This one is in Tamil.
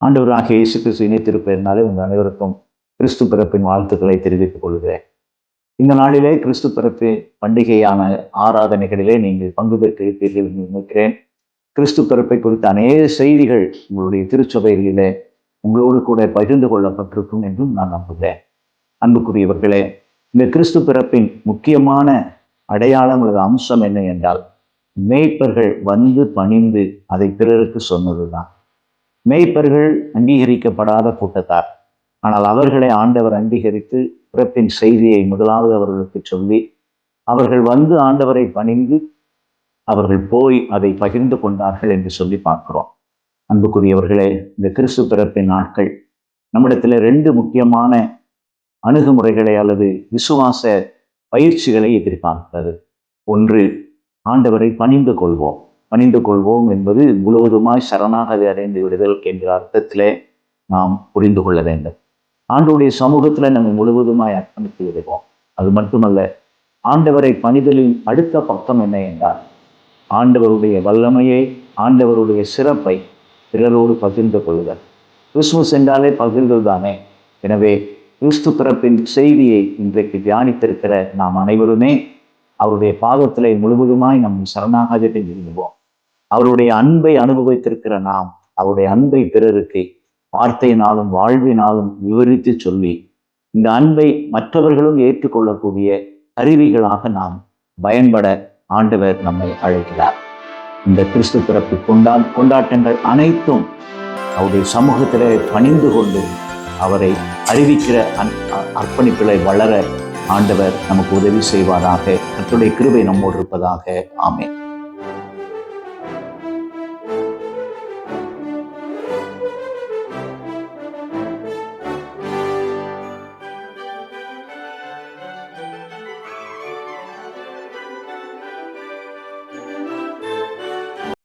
ஆண்டவராகிய இயேசு கிறிஸ்து இணைத்திருப்பதனாலே உங்கள் அனைவருக்கும் கிறிஸ்து பிறப்பின் வாழ்த்துக்களை தெரிவித்துக் கொள்கிறேன். இந்த நாளிலே கிறிஸ்து பிறப்பு பண்டிகையான ஆராதனைகளிலே நீங்கள் பங்கு பெற்றிருப்பீர்கள் என்று நினைக்கிறேன். கிறிஸ்து பிறப்பை குறித்த அநேக செய்திகள் உங்களுடைய திருச்சபைகளிலே உங்களோடு கூட பகிர்ந்து கொள்ளப்பட்டிருக்கும் என்றும் நான் நம்புகிறேன். அன்புக்குரியவர்களே, இந்த கிறிஸ்து பிறப்பின் முக்கியமான அடையாளம் அல்லது அம்சம் என்ன என்றால், மேய்ப்பர்கள் வந்து பணிந்து அதை பிறருக்கு சொன்னதுதான். மேய்ப்பர்கள் அங்கீகரிக்கப்படாத கூட்டத்தார். ஆனால் அவர்களை ஆண்டவர் அங்கீகரித்து பிறப்பின் செய்தியை முதலாவது அவர்களுக்கு சொல்லி, அவர்கள் வந்து ஆண்டவரை பணிந்து அவர்கள் போய் அதை பகிர்ந்து கொண்டார்கள் என்று சொல்லி பார்க்கிறோம். அன்புக்குரியவர்களே, இந்த கிறிஸ்து பிறப்பின் நாட்கள் நம்மிடத்தில் 2 முக்கியமான அணுகுமுறைகளை அல்லது விசுவாச பயிற்சிகளை எதிர்பார்க்கிறது. ஒன்று, ஆண்டவரை பணிந்து கொள்வோம். பணிந்து கொள்வோம் என்பது முழுவதுமாய் சரணாகதி அடைந்து விடுதல் என்ற அர்த்தத்திலே நாம் புரிந்து கொள்ள வேண்டும். ஆண்டவருடைய சமூகத்தில் நம்ம முழுவதுமாய் அர்ப்பணித்து விடுவோம். அது மட்டுமல்ல, ஆண்டவரை பணிதலின் அடுத்த பக்கம் என்ன என்றால், ஆண்டவருடைய வல்லமையை, ஆண்டவருடைய சிறப்பை பிறரோடு பகிர்ந்து கொள்ளுதல். கிறிஸ்துமஸ் என்றாலே பகிர்தல் தானே. எனவே கிறிஸ்து பிறப்பின் செய்தியை இன்றைக்கு தியானித்திருக்கிற நாம் அனைவருமே அவருடைய பாதத்திலே முழுவதுமாய் நம் சரணாகதி விடுவோம். அவருடைய அன்பை அனுபவித்திருக்கிற நாம் அவருடைய அன்பை பிறருக்கு வார்த்தையினாலும் வாழ்வினாலும் விவரித்து சொல்லி, இந்த அன்பை மற்றவர்களும் ஏற்றுக்கொள்ளக்கூடிய கருவிகளாக நாம் பயன்பட ஆண்டவர் நம்மை அழைக்கிறார். இந்த கிறிஸ்து பிறப்பு கொண்டாட்டங்கள் அனைத்தும் அவருடைய சமூகத்திலே பணிந்து கொண்டு அவரை அறிவிக்கிற அர்ப்பணிப்புகளை வளர ஆண்டவர் நமக்கு உதவி செய்வாராக. கர்த்தருடைய கிருபை நம்மோடு இருப்பதாக. ஆமென்.